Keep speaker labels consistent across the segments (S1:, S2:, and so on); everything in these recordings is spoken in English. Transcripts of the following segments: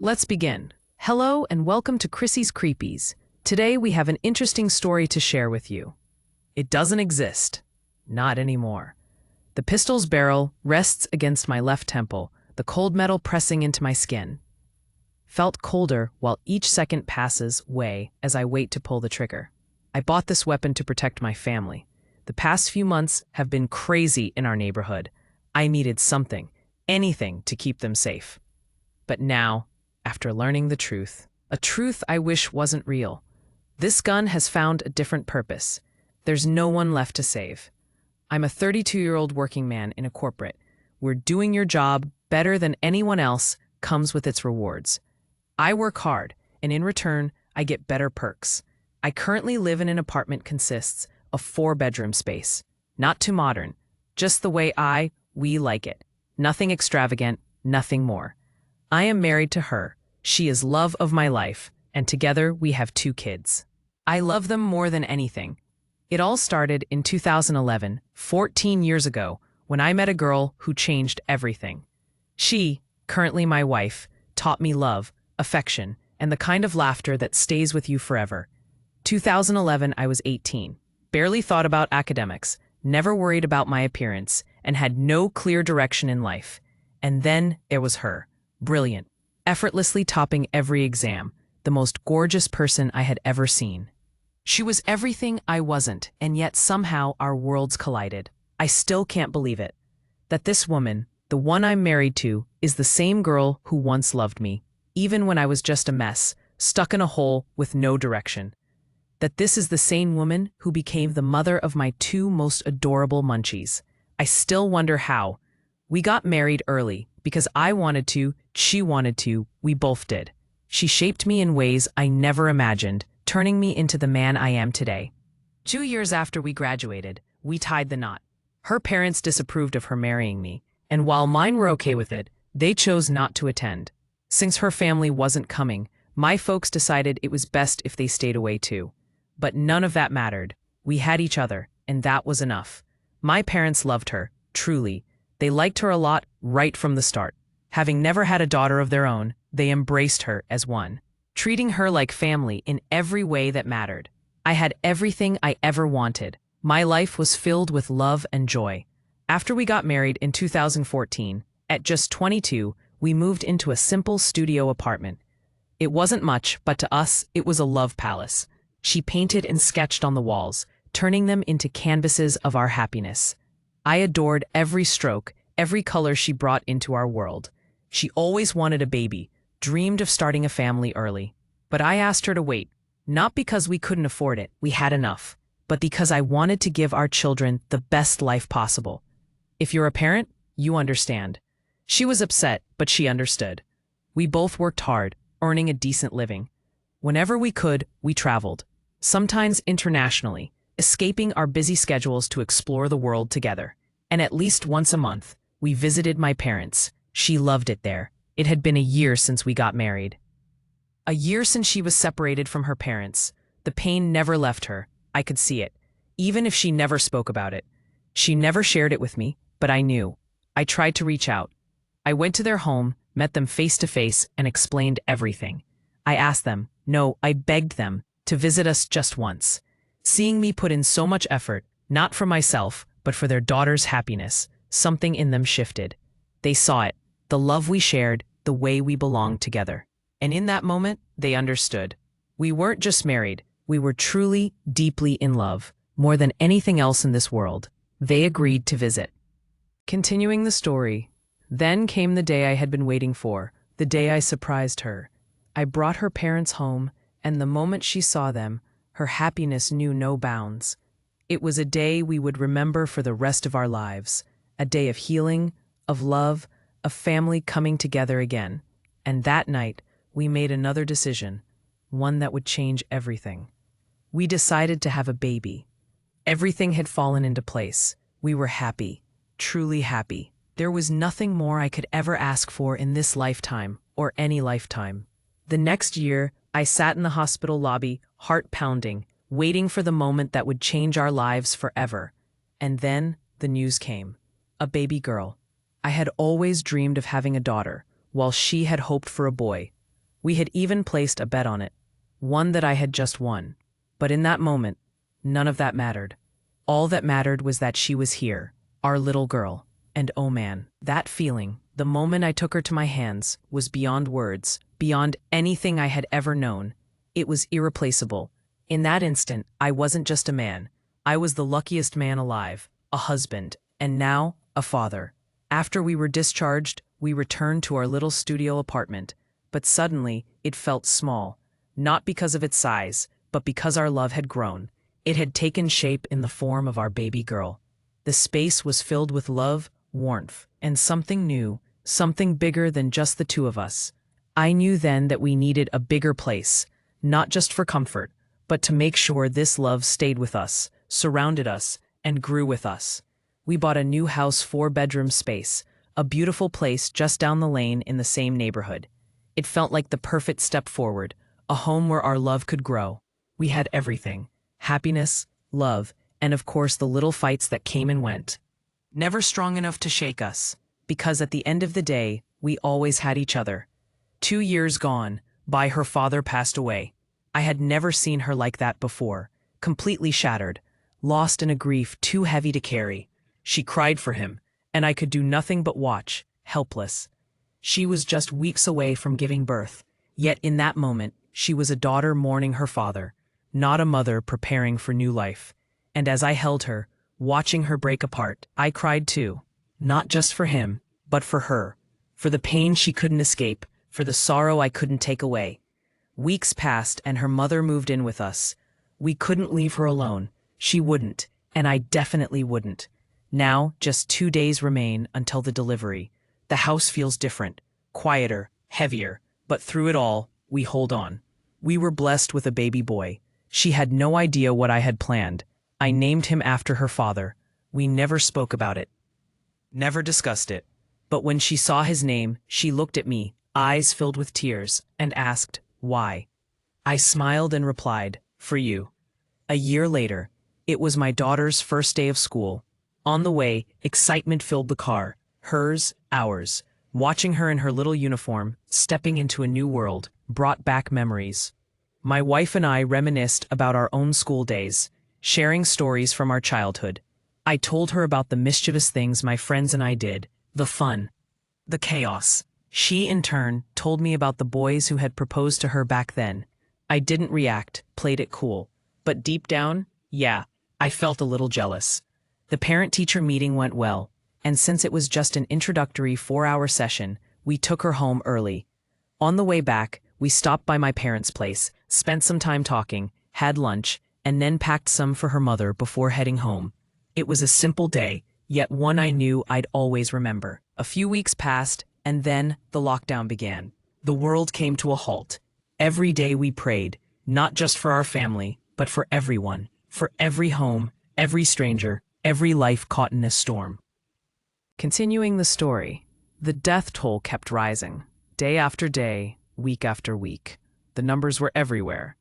S1: Let's begin. Hello and welcome to Chrissy's Creepies. Today we have an interesting story to share with you. It doesn't exist. Not anymore. The pistol's barrel rests against my left temple, the cold metal pressing into my skin. Felt colder while each second passes away as I wait to pull the trigger. I bought this weapon to protect my family. The past few months have been crazy in our neighborhood. I needed something, anything to keep them safe. But now, after learning the truth, a truth I wish wasn't real, this gun has found a different purpose. There's no one left to save. I'm a 32-year-old working man in a corporate, where doing your job better than anyone else comes with its rewards. I work hard, and in return, I get better perks. I currently live in an apartment consists of 4-bedroom space. Not too modern, just the way we like it. Nothing extravagant, nothing more. I am married to her. She is love of my life, and together we have 2 kids. I love them more than anything. It all started in 2011, 14 years ago, when I met a girl who changed everything. She, currently my wife, taught me love, affection, and the kind of laughter that stays with you forever. 2011, I was 18, barely thought about academics, never worried about my appearance, and had no clear direction in life. And then there was her. Brilliant, effortlessly topping every exam, the most gorgeous person I had ever seen. She was everything I wasn't, and yet somehow our worlds collided. I still can't believe it. That this woman, the one I'm married to, is the same girl who once loved me, even when I was just a mess, stuck in a hole with no direction. That this is the same woman who became the mother of my 2 most adorable munchies. I still wonder how. We got married early, because I wanted to, she wanted to, we both did. She shaped me in ways I never imagined, turning me into the man I am today. 2 years after we graduated, we tied the knot. Her parents disapproved of her marrying me, and while mine were okay with it, they chose not to attend. Since her family wasn't coming, my folks decided it was best if they stayed away too. But none of that mattered. We had each other, and that was enough. My parents loved her, truly. They liked her a lot right from the start. Having never had a daughter of their own, they embraced her as one, treating her like family in every way that mattered. I had everything I ever wanted. My life was filled with love and joy. After we got married in 2014, at just 22, we moved into a simple studio apartment. It wasn't much, but to us, it was a love palace. She painted and sketched on the walls, turning them into canvases of our happiness. I adored every stroke, every color she brought into our world. She always wanted a baby, dreamed of starting a family early. But I asked her to wait, not because we couldn't afford it, we had enough, but because I wanted to give our children the best life possible. If you're a parent, you understand. She was upset, but she understood. We both worked hard, earning a decent living. Whenever we could, we traveled, sometimes internationally, escaping our busy schedules to explore the world together. And at least once a month, we visited my parents. She loved it there. It had been a year since we got married. A year since she was separated from her parents. The pain never left her. I could see it, even if she never spoke about it. She never shared it with me, but I knew. I tried to reach out. I went to their home, met them face to face, and explained everything. I asked them, no, I begged them, to visit us just once. Seeing me put in so much effort, not for myself, but for their daughter's happiness, something in them shifted. They saw it, the love we shared, the way we belonged together. And in that moment, they understood. We weren't just married, we were truly, deeply in love, more than anything else in this world. They agreed to visit. Continuing the story, then came the day I had been waiting for, the day I surprised her. I brought her parents home, and the moment she saw them, her happiness knew no bounds. It was a day we would remember for the rest of our lives, a day of healing, of love, of family coming together again. And that night, we made another decision, one that would change everything. We decided to have a baby. Everything had fallen into place. We were happy, truly happy. There was nothing more I could ever ask for in this lifetime, or any lifetime. The next year, I sat in the hospital lobby, heart pounding, waiting for the moment that would change our lives forever. And then the news came. A baby girl. I had always dreamed of having a daughter, while she had hoped for a boy. We had even placed a bet on it, one that I had just won. But in that moment, none of that mattered. All that mattered was that she was here, our little girl. And oh man, that feeling, the moment I took her to my hands, was beyond words, beyond anything I had ever known. It was irreplaceable. In that instant, I wasn't just a man. I was the luckiest man alive, a husband, and now, a father. After we were discharged, we returned to our little studio apartment. But suddenly, it felt small. Not because of its size, but because our love had grown. It had taken shape in the form of our baby girl. The space was filled with love, warmth, and something new, something bigger than just the two of us. I knew then that we needed a bigger place, not just for comfort, but to make sure this love stayed with us, surrounded us, and grew with us. We bought a new house, 4-bedroom space, a beautiful place just down the lane in the same neighborhood. It felt like the perfect step forward, a home where our love could grow. We had everything: happiness, love, and of course the little fights that came and went. Never strong enough to shake us, because at the end of the day, we always had each other. 2 years gone by, her father passed away. I had never seen her like that before, completely shattered, lost in a grief too heavy to carry. She cried for him, and I could do nothing but watch, helpless. She was just weeks away from giving birth, yet in that moment, she was a daughter mourning her father, not a mother preparing for new life. And as I held her, watching her break apart, I cried too, not just for him, but for her, for the pain she couldn't escape, for the sorrow I couldn't take away. Weeks passed and her mother moved in with us. We couldn't leave her alone. She wouldn't, and I definitely wouldn't. Now, just 2 days remain until the delivery. The house feels different, quieter, heavier, but through it all, we hold on. We were blessed with a baby boy. She had no idea what I had planned. I named him after her father. We never spoke about it, never discussed it. But when she saw his name, she looked at me, eyes filled with tears, and asked, "Why?" I smiled and replied, "For you." A year later, it was my daughter's first day of school. On the way, excitement filled the car, hers, ours. Watching her in her little uniform, stepping into a new world, brought back memories. My wife and I reminisced about our own school days, sharing stories from our childhood. I told her about the mischievous things my friends and I did, the fun, the chaos. She, in turn, told me about the boys who had proposed to her back then. I didn't react, played it cool. But deep down, yeah, I felt a little jealous. The parent-teacher meeting went well, and since it was just an introductory 4-hour session, we took her home early. On the way back, we stopped by my parents' place, spent some time talking, had lunch, and then packed some for her mother before heading home. It was a simple day, yet one I knew I'd always remember. A few weeks passed, and then the lockdown began. The world came to a halt. Every day we prayed, not just for our family, but for everyone, for every home, every stranger, every life caught in a storm. Continuing the story, the death toll kept rising. Day after day, week after week. The numbers were everywhere.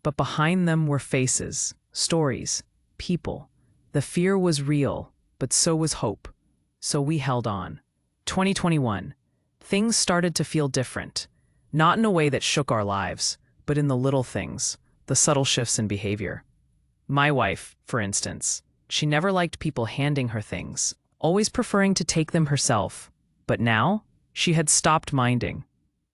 S1: But behind them were faces, stories, people. The fear was real, but so was hope. So we held on. 2021. Things started to feel different. Not in a way that shook our lives, but in the little things, the subtle shifts in behavior. My wife, for instance, she never liked people handing her things, always preferring to take them herself. But now, she had stopped minding.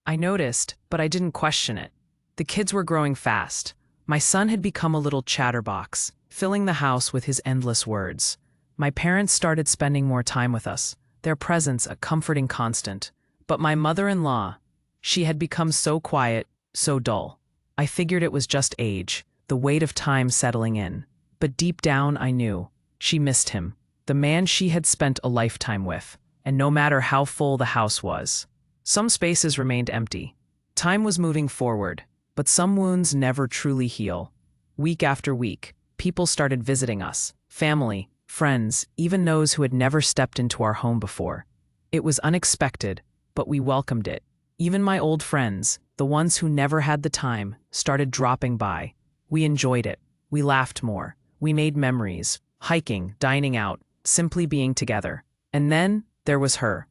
S1: I noticed, but I didn't question it. The kids were growing fast. My son had become a little chatterbox, filling the house with his endless words. My parents started spending more time with us, their presence a comforting constant. But my mother-in-law, she had become so quiet, so dull. I figured it was just age, the weight of time settling in. But deep down I knew she missed him, the man she had spent a lifetime with. And no matter how full the house was, some spaces remained empty. Time was moving forward, but some wounds never truly heal. Week after week, people started visiting us, family, friends, even those who had never stepped into our home before. It was unexpected, but we welcomed it. Even my old friends, the ones who never had the time, started dropping by. We enjoyed it. We laughed more. We made memories, hiking, dining out, simply being together. And then there was her.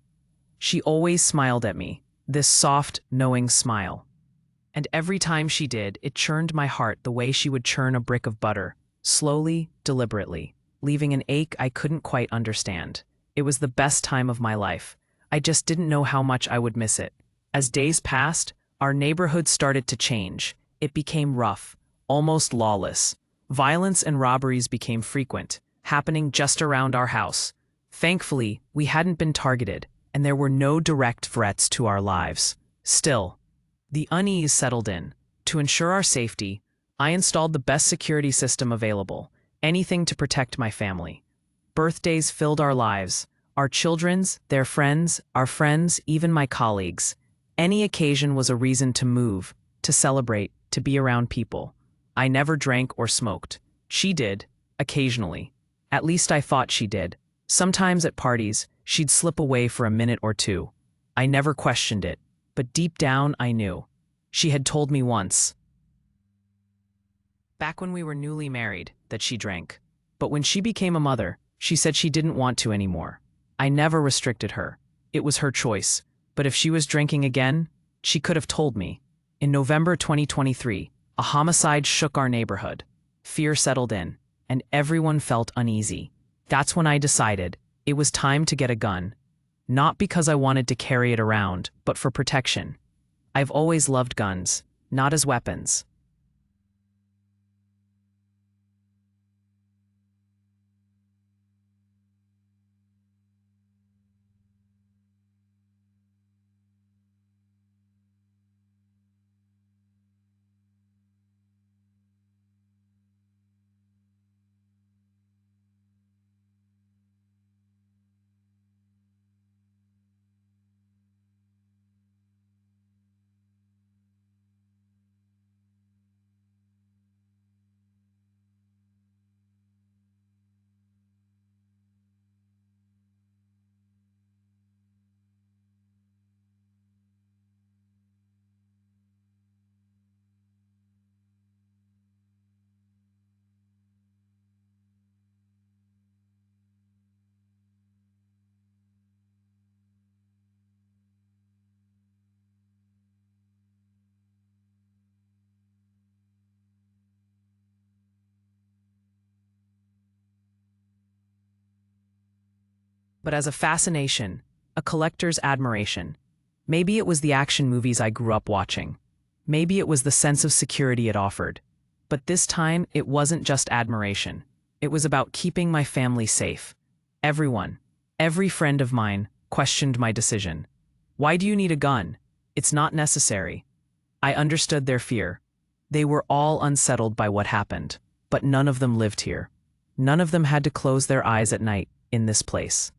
S1: She always smiled at me, this soft, knowing smile. And every time she did, it churned my heart the way she would churn a brick of butter, slowly, deliberately, leaving an ache I couldn't quite understand. It was the best time of my life. I just didn't know how much I would miss it. As days passed, our neighborhood started to change. It became rough, almost lawless. Violence and robberies became frequent, happening just around our house. Thankfully, we hadn't been targeted, and there were no direct threats to our lives. Still, the unease settled in. To ensure our safety, I installed the best security system available, anything to protect my family. Birthdays filled our lives, our children's, their friends, our friends, even my colleagues. Any occasion was a reason to move, to celebrate, to be around people. I never drank or smoked. She did, occasionally. At least I thought she did. Sometimes at parties, she'd slip away for a minute or two. I never questioned it, but deep down I knew. She had told me once, back when we were newly married, that she drank. But when she became a mother, she said she didn't want to anymore. I never restricted her. It was her choice. But if she was drinking again, she could have told me. In November 2023, a homicide shook our neighborhood. Fear settled in, and everyone felt uneasy. That's when I decided it was time to get a gun. Not because I wanted to carry it around, but for protection. I've always loved guns, not as weapons. But as a fascination, a collector's admiration. Maybe it was the action movies I grew up watching. Maybe it was the sense of security it offered. But this time, it wasn't just admiration. It was about keeping my family safe. Everyone, every friend of mine, questioned my decision. Why do you need a gun? It's not necessary. I understood their fear. They were all unsettled by what happened, but none of them lived here. None of them had to close their eyes at night in this place.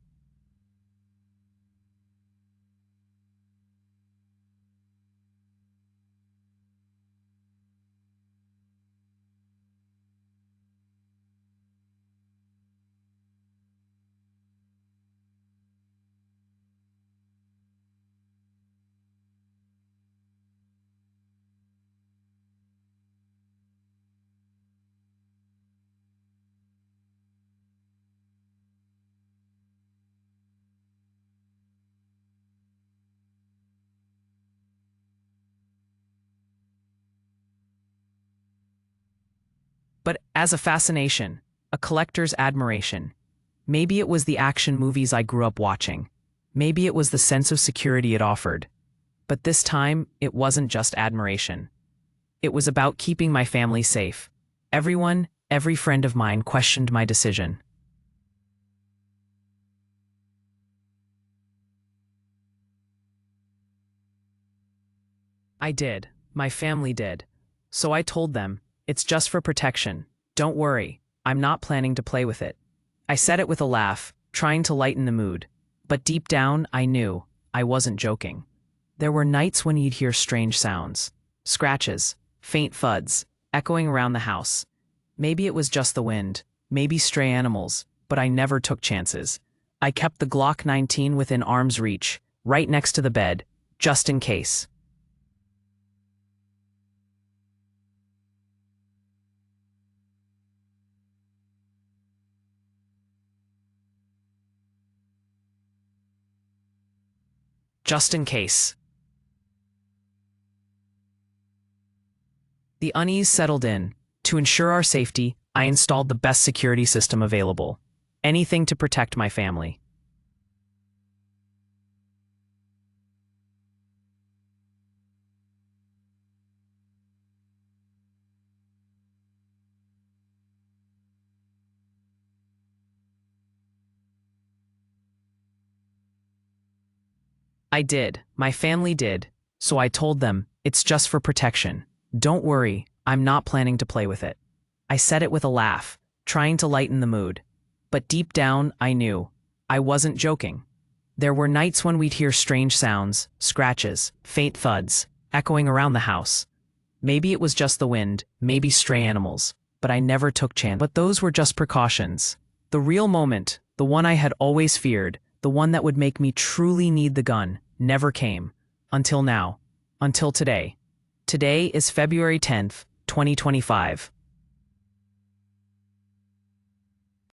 S1: But as a fascination, a collector's admiration. Maybe it was the action movies I grew up watching. Maybe it was the sense of security it offered. But this time, it wasn't just admiration. It was about keeping my family safe. Everyone, every friend of mine questioned my decision. I did. My family did. So I told them, it's just for protection. Don't worry, I'm not planning to play with it. I said it with a laugh, trying to lighten the mood. But deep down, I knew I wasn't joking. There were nights when you'd hear strange sounds, scratches, faint thuds, echoing around the house. Maybe it was just the wind, maybe stray animals, but I never took chances. I kept the Glock 19 within arm's reach, right next to the bed, just in case. Just in case. The unease settled in. To ensure our safety, I installed the best security system available. Anything to protect my family. I did. My family did. So I told them, it's just for protection. Don't worry, I'm not planning to play with it. I said it with a laugh, trying to lighten the mood. But deep down, I knew. I wasn't joking. There were nights when we'd hear strange sounds, scratches, faint thuds, echoing around the house. Maybe it was just the wind, maybe stray animals, but I never took chance. But those were just precautions. The real moment, the one I had always feared, the one that would make me truly need the gun, never came. Until now. Until today. Today is February 10th, 2025.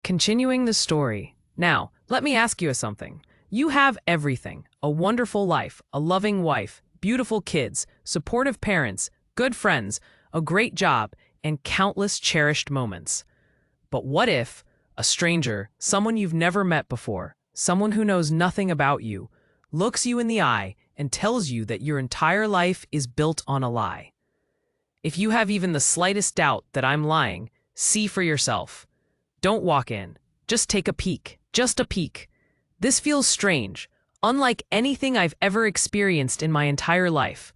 S1: Continuing the story. Now, let me ask you something. You have everything. A wonderful life, a loving wife, beautiful kids, supportive parents, good friends, a great job, and countless cherished moments. But what if a stranger, someone you've never met before, someone who knows nothing about you, looks you in the eye and tells you that your entire life is built on a lie? If you have even the slightest doubt that I'm lying, see for yourself. Don't walk in. Just take a peek. Just a peek. This feels strange, unlike anything I've ever experienced in my entire life.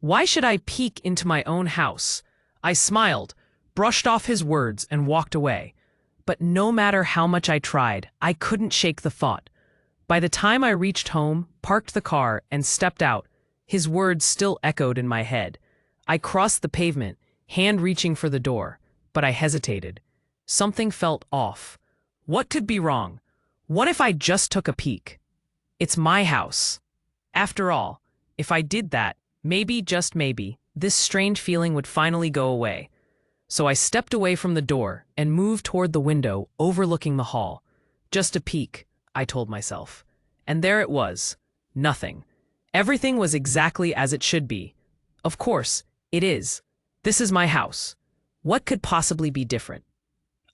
S1: Why should I peek into my own house? I smiled, brushed off his words, and walked away. But no matter how much I tried, I couldn't shake the thought. By the time I reached home, parked the car, and stepped out, his words still echoed in my head. I crossed the pavement, hand reaching for the door, but I hesitated. Something felt off. What could be wrong? What if I just took a peek? It's my house. After all, if I did that, maybe, just maybe, this strange feeling would finally go away. So I stepped away from the door and moved toward the window overlooking the hall. Just a peek, I told myself. And there it was. Nothing. Everything was exactly as it should be. Of course, it is. This is my house. What could possibly be different?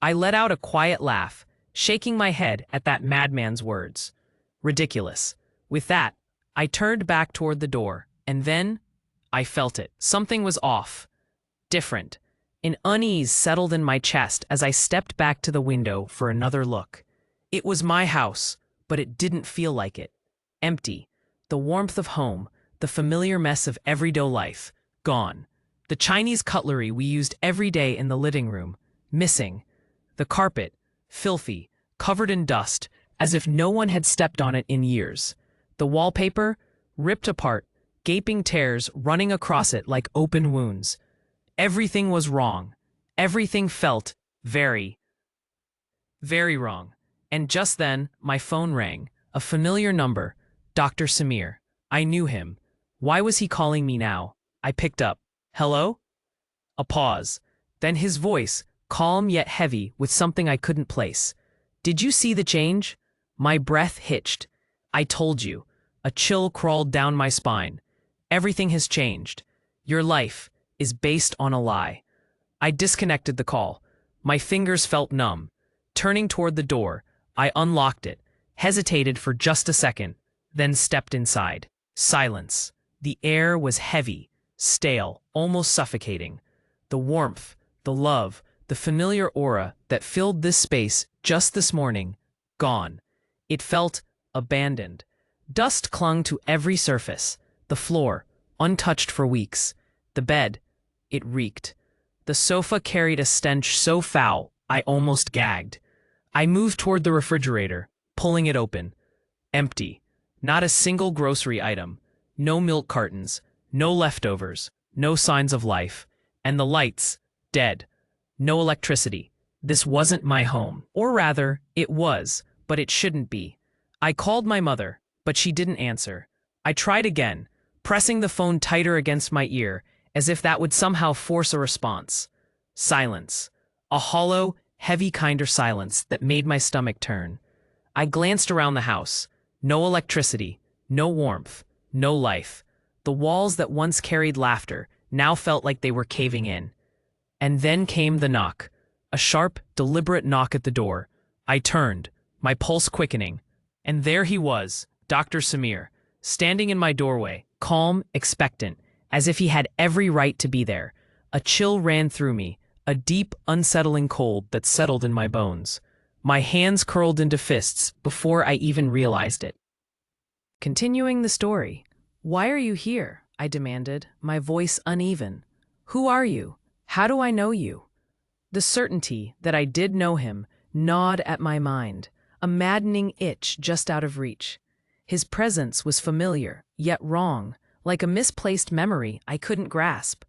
S1: I let out a quiet laugh, shaking my head at that madman's words. Ridiculous. With that, I turned back toward the door, and then I felt it. Something was off. Different. An unease settled in my chest as I stepped back to the window for another look. It was my house, but it didn't feel like it. Empty. The warmth of home, the familiar mess of everyday life, gone. The Chinese cutlery we used every day in the living room, missing. The carpet, filthy, covered in dust, as if no one had stepped on it in years. The wallpaper, ripped apart, gaping tears running across it like open wounds. Everything was wrong. Everything felt very, very wrong. And just then, my phone rang. A familiar number. Dr. Samir. I knew him. Why was he calling me now? I picked up. Hello? A pause. Then his voice, calm yet heavy with something I couldn't place. Did you see the change? My breath hitched. I told you. A chill crawled down my spine. Everything has changed. Your life is based on a lie. I disconnected the call. My fingers felt numb. Turning toward the door, I unlocked it, hesitated for just a second, then stepped inside. Silence. The air was heavy, stale, almost suffocating. The warmth, the love, the familiar aura that filled this space just this morning, gone. It felt abandoned. Dust clung to every surface. The floor, untouched for weeks. The bed, it reeked. The sofa carried a stench so foul, I almost gagged. I moved toward the refrigerator, pulling it open. Empty. Not a single grocery item. No milk cartons. No leftovers. No signs of life. And the lights, dead. No electricity. This wasn't my home. Or rather, it was, but it shouldn't be. I called my mother, but she didn't answer. I tried again, pressing the phone tighter against my ear, as if that would somehow force a response. Silence. A hollow, heavy kind of silence that made my stomach turn. I glanced around the house. No electricity, no warmth, no life. The walls that once carried laughter now felt like they were caving in. And then came the knock. A sharp, deliberate knock at the door. I turned, my pulse quickening. And there he was, Dr. Samir, standing in my doorway, calm, expectant, as if he had every right to be there. A chill ran through me, a deep, unsettling cold that settled in my bones. My hands curled into fists before I even realized it. Continuing the story. "Why are you here?" I demanded, my voice uneven. "Who are you? How do I know you?" The certainty that I did know him gnawed at my mind, a maddening itch just out of reach. His presence was familiar, yet wrong, like a misplaced memory I couldn't grasp.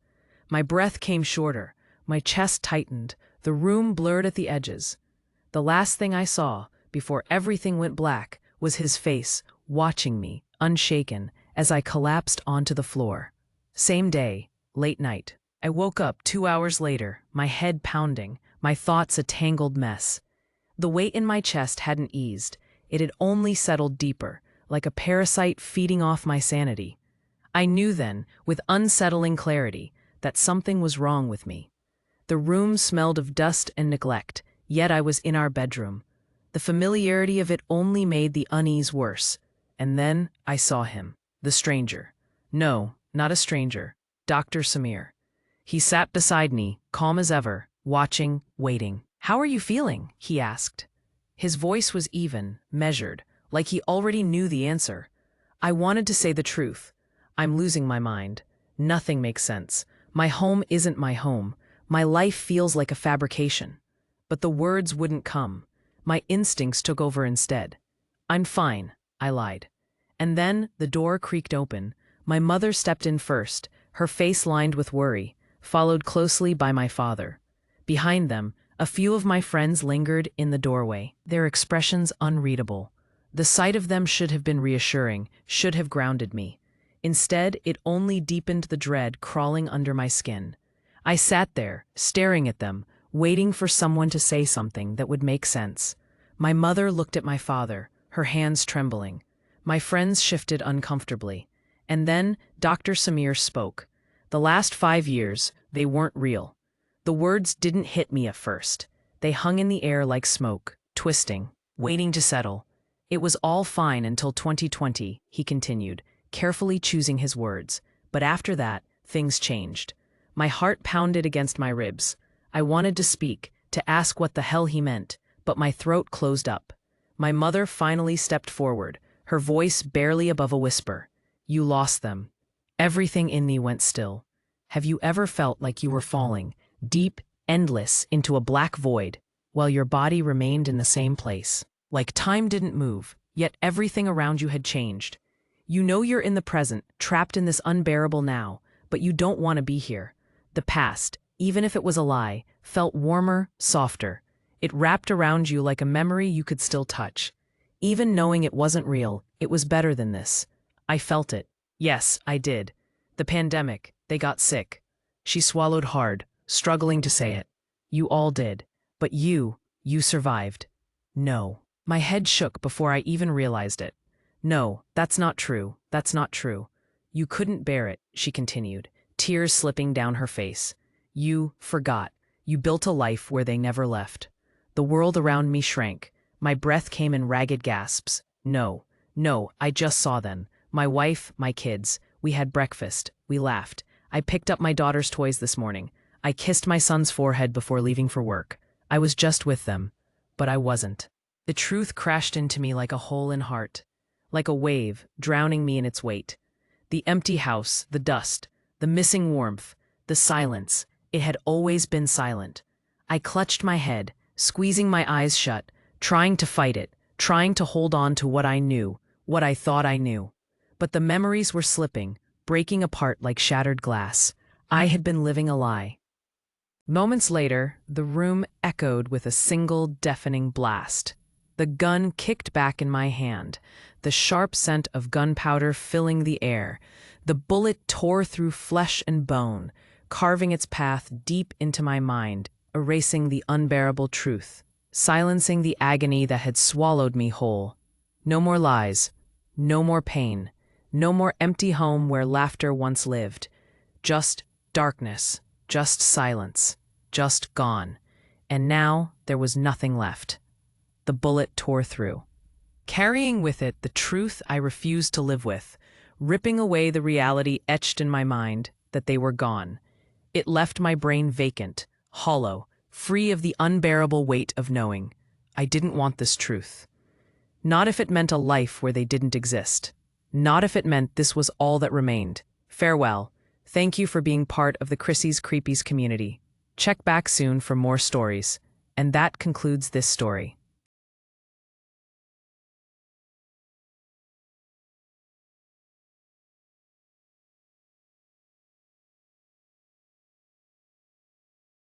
S1: My breath came shorter, my chest tightened, the room blurred at the edges. The last thing I saw, before everything went black, was his face, watching me, unshaken, as I collapsed onto the floor. Same day, late night. I woke up 2 hours later, my head pounding, my thoughts a tangled mess. The weight in my chest hadn't eased, it had only settled deeper, like a parasite feeding off my sanity. I knew then, with unsettling clarity, that something was wrong with me. The room smelled of dust and neglect, yet I was in our bedroom. The familiarity of it only made the unease worse. And then I saw him, the stranger. No, not a stranger, Dr. Samir. He sat beside me, calm as ever, watching, waiting. "How are you feeling?" he asked. His voice was even, measured, like he already knew the answer. I wanted to say the truth. "I'm losing my mind. Nothing makes sense. My home isn't my home. My life feels like a fabrication." But the words wouldn't come. My instincts took over instead. "I'm fine," I lied. And then the door creaked open. My mother stepped in first, her face lined with worry, followed closely by my father. Behind them, a few of my friends lingered in the doorway, their expressions unreadable. The sight of them should have been reassuring, should have grounded me. Instead, it only deepened the dread crawling under my skin. I sat there, staring at them, waiting for someone to say something that would make sense. My mother looked at my father, her hands trembling. My friends shifted uncomfortably. And then Dr. Samir spoke. The last 5 years, they weren't real. The words didn't hit me at first. They hung in the air like smoke, twisting, waiting to settle. "It was all fine until 2020, he continued, carefully choosing his words. But after that, things changed. My heart pounded against my ribs. I wanted to speak, to ask what the hell he meant, but my throat closed up. My mother finally stepped forward, her voice barely above a whisper. "You lost them." Everything in me went still. Have you ever felt like you were falling, deep, endless, into a black void, while your body remained in the same place? Like time didn't move, yet everything around you had changed. You know you're in the present, trapped in this unbearable now, but you don't want to be here. The past, even if it was a lie, felt warmer, softer. It wrapped around you like a memory you could still touch. Even knowing it wasn't real, it was better than this. I felt it. Yes, I did. The pandemic, they got sick. She swallowed hard, struggling to say it. You all did. But you survived. No. My head shook before I even realized it. "No, that's not true. That's not true. You couldn't bear it," she continued, tears slipping down her face. "You forgot. You built a life where they never left." The world around me shrank. My breath came in ragged gasps. No, I just saw them. My wife, my kids. We had breakfast. We laughed. I picked up my daughter's toys this morning. I kissed my son's forehead before leaving for work. I was just with them. But I wasn't. The truth crashed into me like a hole in heart, like a wave, drowning me in its weight. The empty house, the dust, the missing warmth, the silence. It had always been silent. I clutched my head, squeezing my eyes shut, trying to fight it, trying to hold on to what I knew, what I thought I knew. But the memories were slipping, breaking apart like shattered glass. I had been living a lie. Moments later, the room echoed with a single deafening blast. The gun kicked back in my hand, the sharp scent of gunpowder filling the air. The bullet tore through flesh and bone, carving its path deep into my mind, erasing the unbearable truth, silencing the agony that had swallowed me whole. No more lies, no more pain, no more empty home where laughter once lived. Just darkness, just silence. just gone. And now there was nothing left. The bullet tore through, carrying with it the truth I refused to live with, ripping away the reality etched in my mind that they were gone. It left my brain vacant, hollow, free of the unbearable weight of knowing I didn't want this truth. Not if it meant a life where they didn't exist. Not if it meant this was all that remained. Farewell. Thank you for being part of the Chrissy's Creepies community. Check back soon for more stories. And that concludes this story.